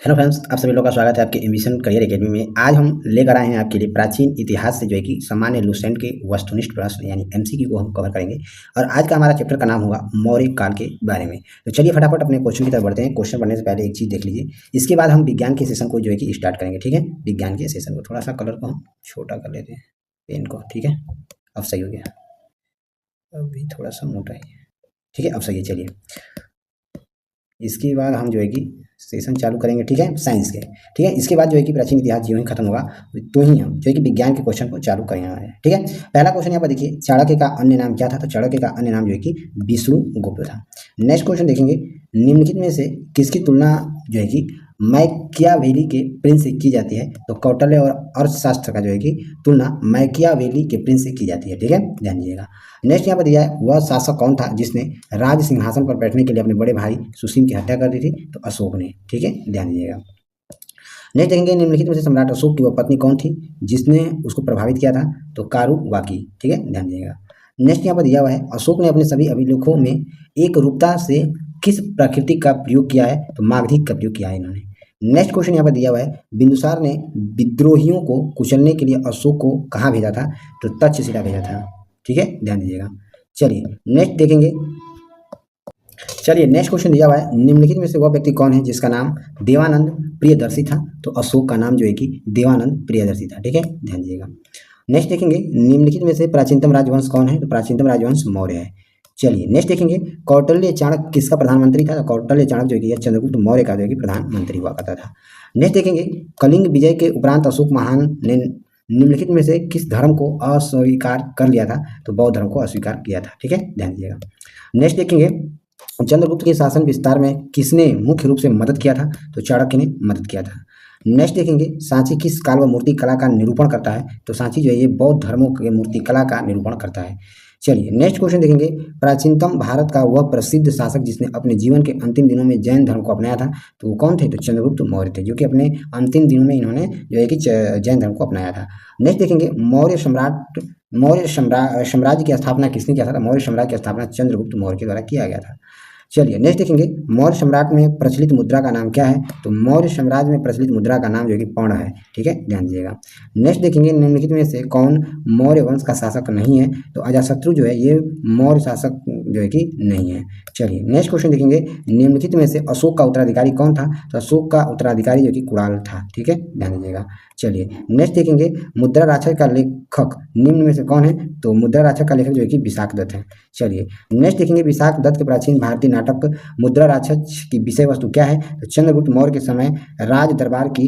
Hello friends, आप सभी लोग का स्वागत है आपके एम्बिशन करियर एकेडमी में। आज हम लेकर आए हैं आपके लिए प्राचीन इतिहास से जो है कि सामान्य लुसेंट के वस्तुनिष्ठ प्रश्न यानी एमसीक्यू को हम कवर करेंगे। और आज का हमारा चैप्टर का नाम होगा मौर्य काल के बारे में। तो चलिए फटाफट अपने क्वेश्चन की तरफ बढ़ते हैं। क्वेश्चन पढ़ने से पहले एक चीज़ देख लीजिए, इसके बाद हम विज्ञान के सेशन को जो है कि स्टार्ट करेंगे। ठीक है, विज्ञान के सेशन को थोड़ा सा कलर को हम छोटा कर लेते हैं, पेन को। ठीक है, अब सही हो गया, अभी थोड़ा सा मोटा ही है। ठीक है, अब सही है। चलिए, इसके बाद हम जो है कि सेशन चालू करेंगे। ठीक है, साइंस के। ठीक है, इसके बाद जो है कि प्राचीन इतिहास जो ही खत्म होगा तो ही हम जो है कि विज्ञान के क्वेश्चन को चालू करेंगे। ठीक है, पहला क्वेश्चन यहाँ पर देखिए, चाणक्य का अन्य नाम क्या था? तो चाणक्य का अन्य नाम जो है कि विष्णुगुप्त था। नेक्स्ट क्वेश्चन देखेंगे, निम्नलिखित में से किसकी तुलना जो है कि मैकियावेली के प्रिंस से की जाती है? तो कौटिल्य और अर्थशास्त्र का जो है कि तुलना मैकियावेली के प्रिंस से की जाती है। ठीक है, ध्यान दीजिएगा। नेक्स्ट यहाँ पर दिया है, वह शासक कौन था जिसने राज सिंहासन पर बैठने के लिए अपने बड़े भाई सुसीम की हत्या कर दी थी? तो अशोक ने। ठीक है, ध्यान दीजिएगा। नेक्स्ट देखेंगे, निम्नलिखित में से सम्राट अशोक की वह पत्नी कौन थी जिसने उसको प्रभावित किया था? तो कारुवाकी। ठीक है, ध्यान दीजिएगा। नेक्स्ट यहाँ पर दिया हुआ है, अशोक ने अपने सभी अभिलेखों में एक रूपता से किस प्रकृति का प्रयोग किया है? तो मागधिक का प्रयोग किया है इन्होंने। नेक्स्ट क्वेश्चन यहाँ पर दिया हुआ है, बिंदुसार ने विद्रोहियों को कुचलने के लिए अशोक को कहाँ भेजा था? तो तक्षशिला भेजा था। ठीक है, ध्यान दीजिएगा। चलिए नेक्स्ट देखेंगे। चलिए नेक्स्ट क्वेश्चन दिया हुआ है, निम्नलिखित में से वह व्यक्ति कौन है जिसका नाम देवानंद प्रियदर्शी था? तो अशोक का नाम जो है कि देवानंद प्रियदर्शी था। ठीक है, ध्यान दीजिएगा। नेक्स्ट देखेंगे, निम्नलिखित में से प्राचीनतम राजवंश कौन है? तो प्राचीनतम राजवंश मौर्य है। चलिए नेक्स्ट देखेंगे, कौटिल्य चाणक्य किसका प्रधानमंत्री था? तो कौटिल्य चाणक्य जो है कि चंद्रगुप्त मौर्य का जो है कि प्रधानमंत्री हुआ करता था। नेक्स्ट देखेंगे, कलिंग विजय के उपरांत अशोक महान ने निम्नलिखित में से किस धर्म को अस्वीकार कर लिया था? तो बौद्ध धर्म को अस्वीकार किया था। ठीक है, ध्यान दीजिएगा। नेक्स्ट देखेंगे, चंद्रगुप्त के शासन विस्तार में किसने मुख्य रूप से मदद किया था? तो चाणक्य ने मदद किया था। नेक्स्ट देखेंगे, सांची किस काल व मूर्ति कला का निरूपण करता है? तो सांची जो है ये बौद्ध धर्मों के मूर्ति कला का निरूपण करता है। चलिए नेक्स्ट क्वेश्चन देखेंगे, प्राचीनतम भारत का वह प्रसिद्ध शासक जिसने अपने जीवन के अंतिम दिनों में जैन धर्म को अपनाया था? तो वो कौन थे? तो चंद्रगुप्त मौर्य थे, जो कि अपने अंतिम दिनों में इन्होंने जो है कि जैन धर्म को अपनाया था। नेक्स्ट देखेंगे, मौर्य साम्राज्य की स्थापना किसने किया था? मौर्य साम्राज्य की स्थापना चंद्रगुप्त मौर्य के द्वारा किया गया था। चलिए नेक्स्ट देखेंगे, मौर्य सम्राट में प्रचलित मुद्रा का नाम क्या है? तो मौर्य साम्राज्य में प्रचलित मुद्रा का नाम जो है कि पर्ण है। ठीक है, ध्यान दीजिएगा। नेक्स्ट देखेंगे, निम्नलिखित में से कौन मौर्य वंश का शासक नहीं है? तो अजातशत्रु जो है ये मौर्य शासक जो है कि नहीं है। चलिए नेक्स्ट क्वेश्चन देखेंगे, निम्नलिखित में से अशोक का उत्तराधिकारी कौन था? तो अशोक का उत्तराधिकारी जो कि कुणाल था। ठीक है, ध्यान दीजिएगा। चलिए नेक्स्ट देखेंगे, मुद्रा राक्षस का लेखक निम्न में से कौन है? तो मुद्रा राक्षस का लेखक जो है कि विशाख दत्त है। चलिए नेक्स्ट देखेंगे, विशाख दत्त के प्राचीन भारतीय नाटक मुद्रा राक्षस की विषय वस्तु क्या है? तो चंद्रगुप्त मौर्य के समय राज दरबार की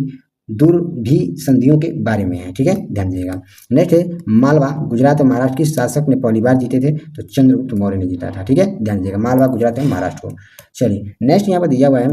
दुर्भी संधियों के बारे में है। ठीक है, ध्यान दीजिएगा। नेक्स्ट है, मालवा गुजरात और महाराष्ट्र किस शासक ने पहली बार जीते थे? तो चंद्रगुप्त मौर्य ने जीता था। ठीक है, ध्यान दीजिएगा, मालवा गुजरात और महाराष्ट्र को। चलिए नेक्स्ट यहाँ पर दिया हुआ है,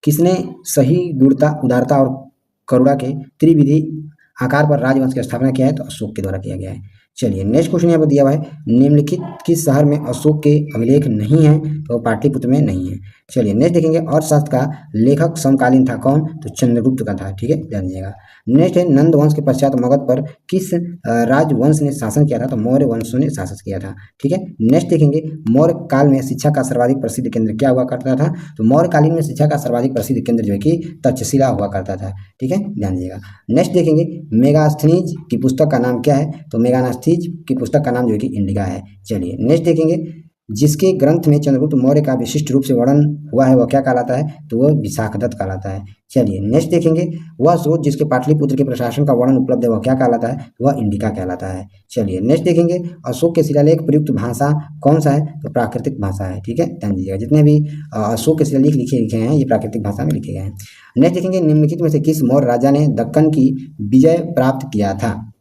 किसने सही गुणता उदारता और करुणा के त्रिविधि आकार पर राजवंश की स्थापना किया है? तो अशोक के द्वारा किया गया है। चलिए नेक्स्ट क्वेश्चन यहाँ पर दिया हुआ है, निम्नलिखित किस शहर में अशोक के अभिलेख नहीं है? तो पाटलिपुत्र में नहीं है। चलिए नेक्स्ट देखेंगे, अर्थशास्त्र का लेखक समकालीन था कौन? तो चंद्रगुप्त का था। ठीक है, ध्यान दीजिएगा। नेक्स्ट है, नंद वंश के पश्चात मगध पर किस राजवंश ने शासन किया था? तो मौर्य वंश ने शासन किया था। ठीक है, नेक्स्ट देखेंगे, मौर्य काल में शिक्षा का सर्वाधिक प्रसिद्ध केंद्र क्या हुआ करता था? तो मौर्य कालीन में शिक्षा का सर्वाधिक प्रसिद्ध केंद्र जो है कि तक्षशिला हुआ करता था। ठीक है, ध्यान दीजिएगा। नेक्स्ट देखेंगे, मेगास्थनीज की पुस्तक का नाम क्या है? तो मेगास्थनीज की पुस्तक का नाम जो है कि इंडिका है। चलिए नेक्स्ट देखेंगे, जिसके ग्रंथ में चंद्रगुप्त मौर्य का विशिष्ट रूप से वर्णन हुआ है वह क्या कहलाता है? तो वह विशाखदत्त कहलाता है। चलिए नेक्स्ट देखेंगे, वह स्रोत जिसके पाटलिपुत्र के प्रशासन का वर्णन उपलब्ध है वह क्या कहलाता है? वह इंडिका कहलाता है। चलिए नेक्स्ट देखेंगे, अशोक के शिलालेख प्रयुक्त भाषा कौन सा है? तो प्राकृतिक भाषा है। ठीक है, ध्यान दीजिएगा, जितने भी अशोक के शिलालेख लिखे हैं ये प्राकृतिक भाषा में लिखे गए हैं। नेक्स्ट देखेंगे, निम्नलिखित में से किस मौर्य राजा ने दक्कन की विजय प्राप्त किया था?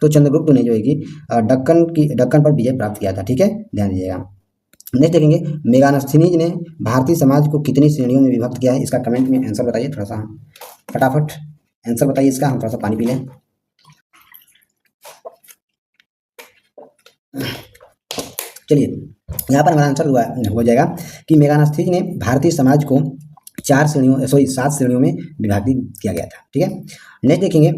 तो चंद्रगुप्त ने जो है कि दक्कन पर विजय प्राप्त किया था। ठीक है, ध्यान दीजिएगा। नेक्स्ट देखेंगे, मेगास्थनीज ने भारतीय समाज को कितनी श्रेणियों में विभक्त किया है? इसका कमेंट में आंसर बताइए, थोड़ा सा फटाफट आंसर बताइए इसका। हम थोड़ा सा पानी पी लें। चलिए यहाँ पर हमारा आंसर हो जाएगा कि मेगास्थनीज ने भारतीय समाज को 7 श्रेणियों में विभाजित किया गया था। ठीक है, नेक्स्ट देखेंगे,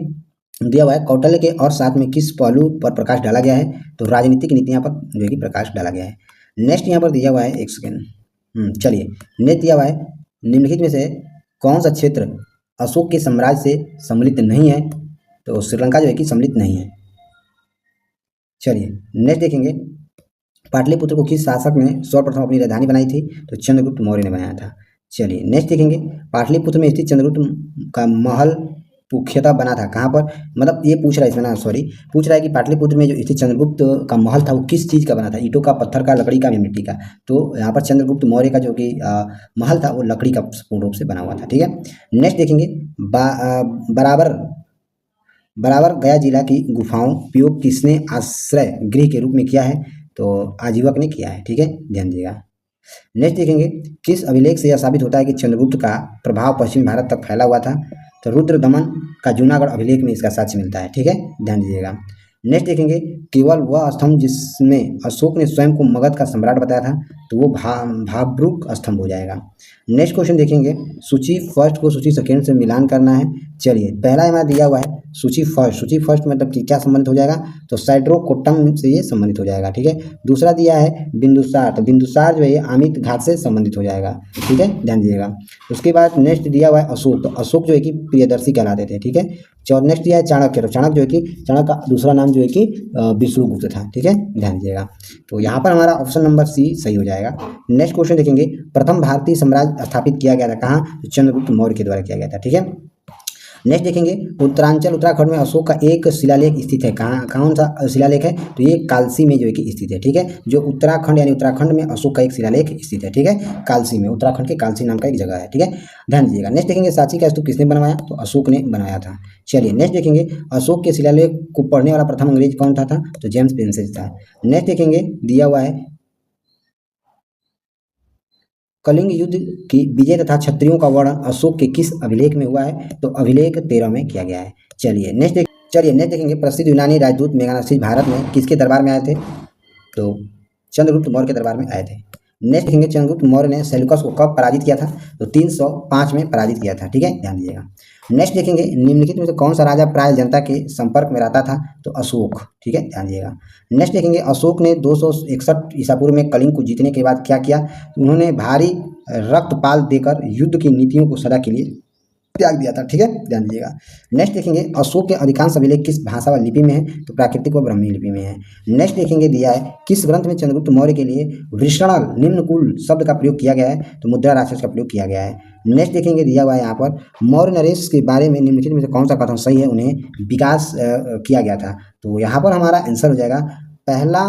दिया हुआ है, कौटिल्य के और साथ में किस पहलू पर प्रकाश डाला गया है? तो राजनीतिक नीतियां पर जो है कि प्रकाश डाला गया है। नेक्स्ट यहाँ पर दिया हुआ है, एक सेकेंड, चलिए नेक्स्ट दिया हुआ है, निम्नलिखित में से कौन सा क्षेत्र अशोक के साम्राज्य से सम्मिलित नहीं है? तो श्रीलंका जो है कि सम्मिलित नहीं है। चलिए नेक्स्ट देखेंगे, पाटलिपुत्र को किस शासक ने सर्वप्रथम अपनी राजधानी बनाई थी? तो चंद्रगुप्त मौर्य ने बनाया था। चलिए नेक्स्ट देखेंगे, पाटलिपुत्र में स्थित चंद्रगुप्त का महल मुख्यतः बना था कहाँ पर? मतलब ये पूछ रहा है इसमें ना, सॉरी, पूछ रहा है कि पाटलिपुत्र में जो स्थित चंद्रगुप्त का महल था वो किस चीज़ का बना था? ईंटों का, पत्थर का, लकड़ी का, या मिट्टी का? तो यहाँ पर चंद्रगुप्त मौर्य का जो कि महल था वो लकड़ी का पूर्ण रूप से बना हुआ था। ठीक है, नेक्स्ट देखेंगे, बराबर बराबर गया जिला की गुफाओं उपयोग किसने आश्रय गृह के रूप में किया है? तो आजीवक ने किया है। ठीक है, ध्यान दीजिएगा। नेक्स्ट देखेंगे, किस अभिलेख से यह साबित होता है कि चंद्रगुप्त का प्रभाव पश्चिमी भारत तक फैला हुआ था? तो रुद्र दमन का जूनागढ़ अभिलेख में इसका साक्ष्य मिलता है। ठीक है, ध्यान दीजिएगा। नेक्स्ट देखेंगे, केवल वह स्तंभ जिसमें अशोक ने स्वयं को मगध का सम्राट बताया था तो वो भाब्रुक स्तंभ हो जाएगा। नेक्स्ट क्वेश्चन देखेंगे, सूची फर्स्ट को सूची सेकेंड से मिलान करना है। चलिए पहला हमारा दिया हुआ है सूची फर्स्ट मतलब कि क्या संबंधित हो जाएगा? तो साइड्रोकोट्टम से ये संबंधित हो जाएगा। ठीक है, दूसरा दिया है बिंदुसार, तो बिंदुसार जो है ये आमित घाट से संबंधित हो जाएगा। ठीक है, ध्यान दीजिएगा। उसके बाद नेक्स्ट दिया हुआ है अशोक, तो अशोक जो है कि प्रियदर्शी कहलाते थे। ठीक है, नेक्स्ट दिया है चाणक्य, तो चाणक्य जो है कि चाणक्य का दूसरा नाम जो है कि विष्णुगुप्त था। ठीक है, ध्यान दीजिएगा। तो यहाँ पर हमारा ऑप्शन नंबर सी सही हो जाएगा। नेक्स्ट क्वेश्चन देखेंगे, प्रथम भारतीय साम्राज्य स्थापित किया गया था कहाँ? तो चंद्रगुप्त मौर्य के द्वारा किया गया था। ठीक है, नेक्स्ट देखेंगे, उत्तरांचल उत्तराखंड में अशोक का एक शिलालेख स्थित है। कौन सा शिलालेख है? तो ये कालसी में जो है कि स्थित है। ठीक है, जो उत्तराखंड यानी उत्तराखंड में अशोक का एक शिलालेख स्थित है। ठीक है, कालसी में, उत्तराखंड के कालसी नाम का एक जगह है। ठीक है, ध्यान दीजिएगा। नेक्स्ट देखेंगे, सांची का स्तूप किसने बनवाया? तो अशोक ने बनाया था। चलिए नेक्स्ट देखेंगे, अशोक के शिलालेख को पढ़ने वाला प्रथम अंग्रेज कौन था? तो जेम्स पेंसेज था। नेक्स्ट देखेंगे, दिया हुआ है कलिंग युद्ध की विजय तथा क्षत्रियों का वर्णन अशोक के किस अभिलेख में हुआ है? तो अभिलेख 13 में किया गया है। चलिए नेक्स्ट देखेंगे, प्रसिद्ध यूनानी राजदूत मेगानासिस भारत में किसके दरबार में आए थे? तो चंद्रगुप्त मौर्य के दरबार में आए थे। नेक्स्ट देखेंगे, चंद्रगुप्त मौर्य ने सेल्यूकस को कब पराजित किया था? तो 305 में पराजित किया था। ठीक है, ध्यान दीजिएगा। नेक्स्ट देखेंगे, निम्नलिखित में से कौन सा राजा प्राय जनता के संपर्क में रहता था? तो अशोक। ठीक है, ध्यान दीजिएगा। नेक्स्ट देखेंगे, अशोक ने 261 ईसा पूर्व में कलिंग को जीतने के बाद क्या किया? उन्होंने भारी रक्तपाल देकर युद्ध की नीतियों को सदा के लिए त्याग दिया था। ठीक है, ध्यान दीजिएगा। नेक्स्ट देखेंगे, अशोक के अधिकांश अभिलेख किस भाषा व लिपि में है? तो प्राकृतिक व ब्राह्मी लिपि में है। नेक्स्ट देखेंगे, दिया है किस ग्रंथ में चंद्रगुप्त मौर्य के लिए वृषणल निम्नकुल शब्द का प्रयोग किया गया है? तो मुद्रा राक्षस का प्रयोग किया गया है। नेक्स्ट देखेंगे, दिया हुआ है यहाँ पर मौर्य नरेश के बारे में निम्नलिखित में से कौन सा कथन सही है? उन्हें विकास किया गया था। तो यहाँ पर हमारा आंसर हो जाएगा पहला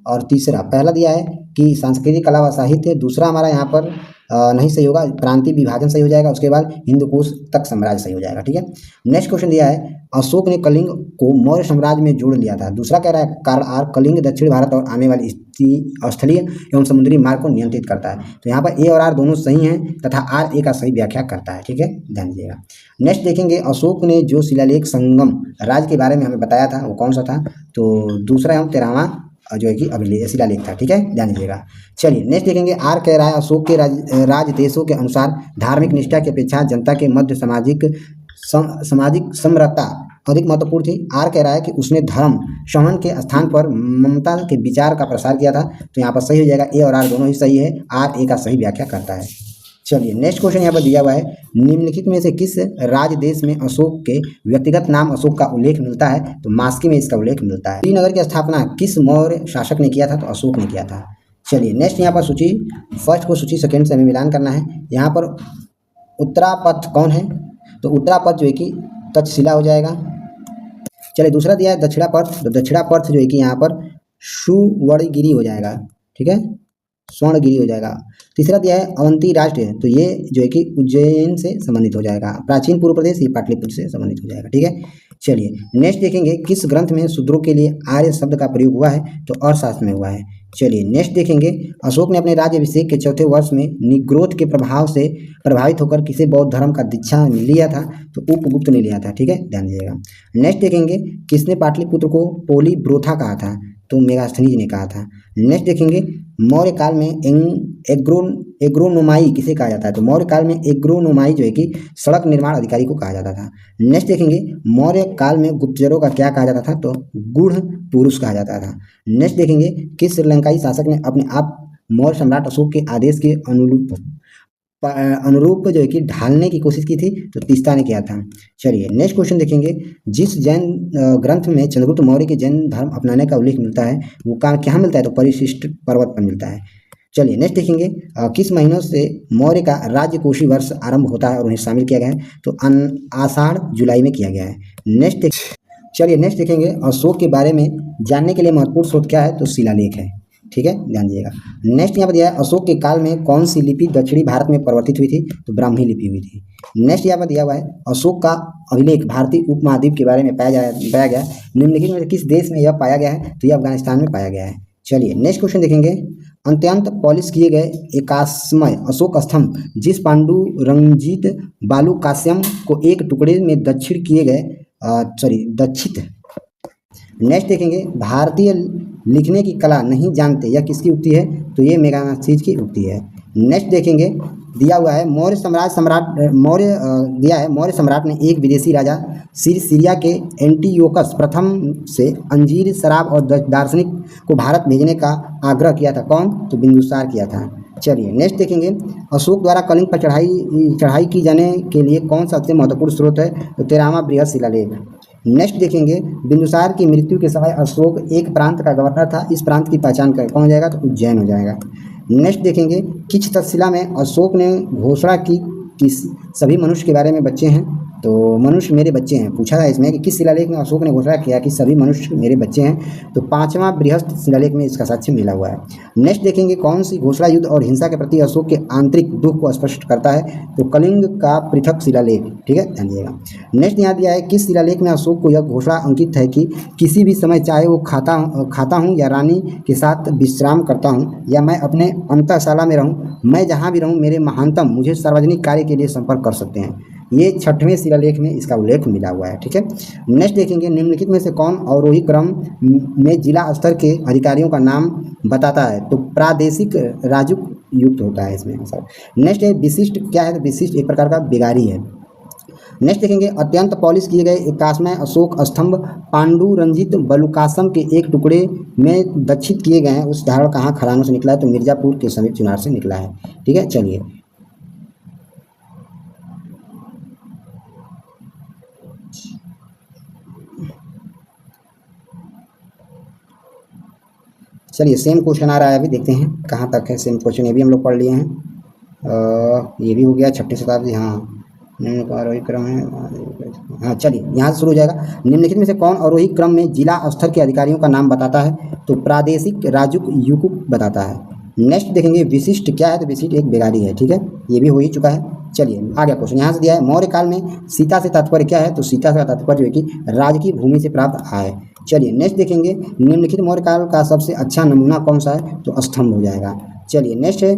और तीसरा। पहला दिया है कि सांस्कृतिक कला व साहित्य, दूसरा हमारा यहाँ पर नहीं सही होगा, प्रांतीय विभाजन सही हो जाएगा, उसके बाद हिंदुकुश तक साम्राज्य सही हो जाएगा। ठीक है, नेक्स्ट क्वेश्चन दिया है अशोक ने कलिंग को मौर्य साम्राज्य में जोड़ लिया था। दूसरा कह रहा है कार्ल आर, कलिंग दक्षिण भारत और आने वाली स्थलीय एवं समुद्री मार्ग को नियंत्रित करता है। तो यहाँ पर ए और आर दोनों सही हैं तथा आर ए का सही व्याख्या करता है। ठीक है, ध्यान दीजिएगा। नेक्स्ट देखेंगे, अशोक ने जो शिलालेख संगम राज्य के बारे में हमें बताया था वो कौन सा था? तो दूसरा एवं 13वां जो है कि शिलालेख था। ठीक है, ध्यान दीजिएगा। चलिए नेक्स्ट देखेंगे, आर कह रहा है अशोक के राज देशों के अनुसार धार्मिक निष्ठा की अपेक्षा जनता के मध्य सामाजिक समरसता अधिक महत्वपूर्ण थी। आर कह रहा है कि उसने धर्म शमन के स्थान पर ममता के विचार का प्रसार किया था। तो यहाँ पर सही हो जाएगा, ए और आर दोनों ही सही है, आर ए का सही व्याख्या करता है। चलिए नेक्स्ट क्वेश्चन यहाँ पर दिया हुआ है, निम्नलिखित में से किस राज्य देश में अशोक के व्यक्तिगत नाम अशोक का उल्लेख मिलता है? तो मास्की में इसका उल्लेख मिलता है। श्रीनगर की स्थापना किस मौर्य शासक ने किया था? तो अशोक ने किया था। चलिए नेक्स्ट यहाँ पर सूची फर्स्ट को सूची सेकेंड से हमें मिलान करना है। यहाँ पर उत्तरापथ कौन है? तो उत्तरापथ जो है कि तक्षशिला हो जाएगा। चलिए दूसरा दिया है दक्षिणापथ, तो दक्षिणापथ जो है कि यहाँ पर सुवर्णगिरी हो जाएगा। ठीक है, स्वर्णगिरी हो जाएगा। तीसरा दिया है अवंती राष्ट्र, तो ये जो है कि उज्जैन से संबंधित हो जाएगा। प्राचीन पूर्व प्रदेश ये पाटलिपुत्र से संबंधित हो जाएगा। ठीक है, चलिए नेक्स्ट देखेंगे, किस ग्रंथ में शूद्रों के लिए आर्य शब्द का प्रयोग हुआ है? तो अर्थशास्त्र में हुआ है। चलिए नेक्स्ट देखेंगे, अशोक ने अपने राज्य अभिषेक के चौथे वर्ष में निग्रोध के प्रभाव से प्रभावित होकर किसे बौद्ध धर्म का दीक्षा लिया था? तो उपगुप्त ने लिया था। ठीक है, ध्यान दीजिएगा। नेक्स्ट देखेंगे, किसने पाटलिपुत्र को पोलीब्रोथा कहा था? तो मेगास्थनीज ने कहा था। नेक्स्ट देखेंगे, मौर्य काल में एग्रोनोमाई किसे कहा जाता है? तो मौर्य काल में एग्रोनोमाई जो है कि सड़क निर्माण अधिकारी को कहा जाता था। नेक्स्ट देखेंगे, मौर्य काल में गुप्तचरों का क्या कहा जाता था? तो गूढ़ पुरुष कहा जाता था। नेक्स्ट देखेंगे, किस श्रीलंकाई शासक ने अपने आप मौर्य सम्राट अशोक के आदेश के अनुरूप अनुरूप जो है कि ढालने की कोशिश की थी, तो तीस्ता ने किया था। चलिए नेक्स्ट क्वेश्चन देखेंगे, जिस जैन ग्रंथ में चंद्रगुप्त मौर्य के जैन धर्म अपनाने का उल्लेख मिलता है वो क्या मिलता है, तो परिशिष्ट पर्वत पर मिलता है। चलिए नेक्स्ट देखेंगे, किस महीनों से मौर्य का राजकोषीय वर्ष आरंभ होता है और उन्हें शामिल किया गया है, तो आषाढ़ जुलाई में किया गया है। चलिए नेक्स्ट देखेंगे, अशोक के बारे में जानने के लिए महत्वपूर्ण स्रोत क्या है, तो शिलालेख है। ठीक है, ध्यान दीजिएगा। नेक्स्ट यहाँ पर दिया है, अशोक के काल में कौन सी लिपि दक्षिणी भारत में परिवर्तित हुई थी, तो ब्राह्मी लिपि हुई थी। नेक्स्ट यहाँ पर दिया हुआ है, अशोक का अभिलेख भारतीय उपमहाद्वीप के बारे में पाया गया निम्नलिखित में से किस देश में यह पाया गया है, तो यह अफगानिस्तान में पाया गया है। चलिए नेक्स्ट क्वेश्चन देखेंगे, अत्यंत पॉलिश किए गए एकास्मय अशोक स्तंभ जिस पांडु रंजित बालू कास्यम को एक टुकड़े में दक्षित। नेक्स्ट देखेंगे, भारतीय लिखने की कला नहीं जानते, यह किसकी उक्ति है, तो ये मेगास्थनीज की उक्ति है। नेक्स्ट देखेंगे, दिया हुआ है मौर्य सम्राट ने एक विदेशी राजा सीरिया के एंटियोकस प्रथम से अंजीर शराब और दार्शनिक को भारत भेजने का आग्रह किया था, कौन, तो बिंदुसार किया था। चलिए नेक्स्ट देखेंगे, अशोक द्वारा कलिंग पर चढ़ाई की जाने के लिए कौन सा सबसे महत्वपूर्ण स्रोत है, तो 13वां बृहद शिलालेख। नेक्स्ट देखेंगे, बिंदुसार की मृत्यु के समय अशोक एक प्रांत का गवर्नर था, इस प्रांत की पहचान कर कौन हो जाएगा, तो उज्जैन हो जाएगा। नेक्स्ट देखेंगे, किस तक्षशिला में अशोक ने घोषणा की कि सभी मनुष्य के बारे में बच्चे हैं, तो मनुष्य मेरे बच्चे हैं, पूछा था इसमें कि किस शिलालेख में अशोक ने घोषणा किया कि सभी मनुष्य मेरे बच्चे हैं, तो 5वां बृहद शिलालेख में इसका साक्ष्य मिला हुआ है। नेक्स्ट देखेंगे, कौन सी घोषणा युद्ध और हिंसा के प्रति अशोक के आंतरिक दुख को स्पष्ट करता है, तो कलिंग का पृथक शिलालेख। ठीक है, ध्यान दिएगा। नेक्स्ट यहाँ दिया है, किस शिलालेख में अशोक को यह घोषणा अंकित है कि किसी भी समय चाहे वो खाता हूँ या रानी के साथ विश्राम करता हूँ या मैं अपने अंतःशाला में रहूँ, मैं जहाँ भी रहूँ मेरे महानतम मुझे सार्वजनिक कार्य के लिए संपर्क कर सकते हैं। ये 6वें शिलालेख में इसका उल्लेख मिला हुआ है। ठीक है, नेक्स्ट देखेंगे, निम्नलिखित में से कौन अवरोही क्रम में जिला स्तर के अधिकारियों का नाम बताता है, तो प्रादेशिक राजूक युक्त होता है इसमें सर। नेक्स्ट है विशिष्ट, क्या है, तो विशिष्ट एक प्रकार का बिगारी है। नेक्स्ट देखेंगे, अत्यंत पॉलिश किए गए एकास्मय अशोक स्तंभ पांडु रंजित बलुकासम के एक टुकड़े में दक्षित किए गए हैं, उस धारण कहाँ खदानों से निकला है, तो मिर्जापुर के समीप चुनार से निकला है। ठीक है, चलिए सेम क्वेश्चन आ रहा है, अभी देखते हैं कहाँ तक है सेम क्वेश्चन। ये भी हम लोग पढ़ लिए हैं, ये भी हो गया 6वीं शताब्दी। हाँ आरोही क्रम है, हाँ चलिए यहाँ से शुरू हो जाएगा। निम्नलिखित में से कौन आरोही क्रम में जिला स्तर के अधिकारियों का नाम बताता है, तो प्रादेशिक राजूक युकुक बताता है। नेक्स्ट देखेंगे, विशिष्ट क्या है, तो विशिष्ट एक बेगारी है। ठीक है, ये भी हो ही चुका है। चलिए आगे क्वेश्चन यहाँ से दिया है, मौर्य काल में सीता से तात्पर्य क्या है, तो सीता से तात्पर्य जो है कि राज की भूमि से प्राप्त आय। चलिए नेक्स्ट देखेंगे, निम्नलिखित मौर्य काल का सबसे अच्छा नमूना कौन सा है, तो स्तंभ हो जाएगा। चलिए नेक्स्ट है,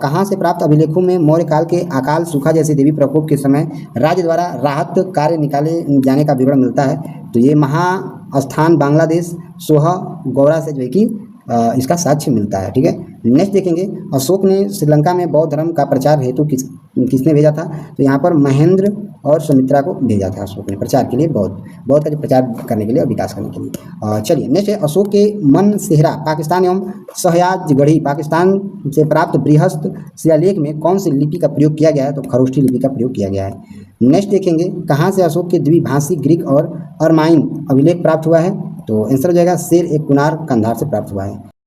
कहाँ से प्राप्त अभिलेखों में मौर्य काल के अकाल सूखा जैसे देवी प्रकोप के समय राज्य द्वारा राहत कार्य निकाले जाने का विवरण मिलता है, तो ये महास्थान बांग्लादेश सोहा गौरा से जो है कि इसका साक्ष्य मिलता है। ठीक है, नेक्स्ट देखेंगे, अशोक ने श्रीलंका में बौद्ध धर्म का प्रचार हेतु किसने भेजा था, तो यहाँ पर महेंद्र और सुमित्रा को भेजा था अशोक ने प्रचार के लिए, बौद्ध का जो प्रचार करने के लिए और विकास करने के लिए। चलिए नेक्स्ट है, अशोक के मन सेहरा पाकिस्तान एवं सहयाजगढ़ी पाकिस्तान से प्राप्त बृहस्पति शिलालेख में कौन सी लिपि का प्रयोग किया गया है, तो खरोष्ठी लिपि का प्रयोग किया गया है। नेक्स्ट देखेंगे, कहाँ से अशोक के द्विभाषी ग्रीक और अर्माइन अभिलेख प्राप्त हुआ है, तो आंसर हो जाएगा शेर ए कुनार कंधार से प्राप्त हुआ है।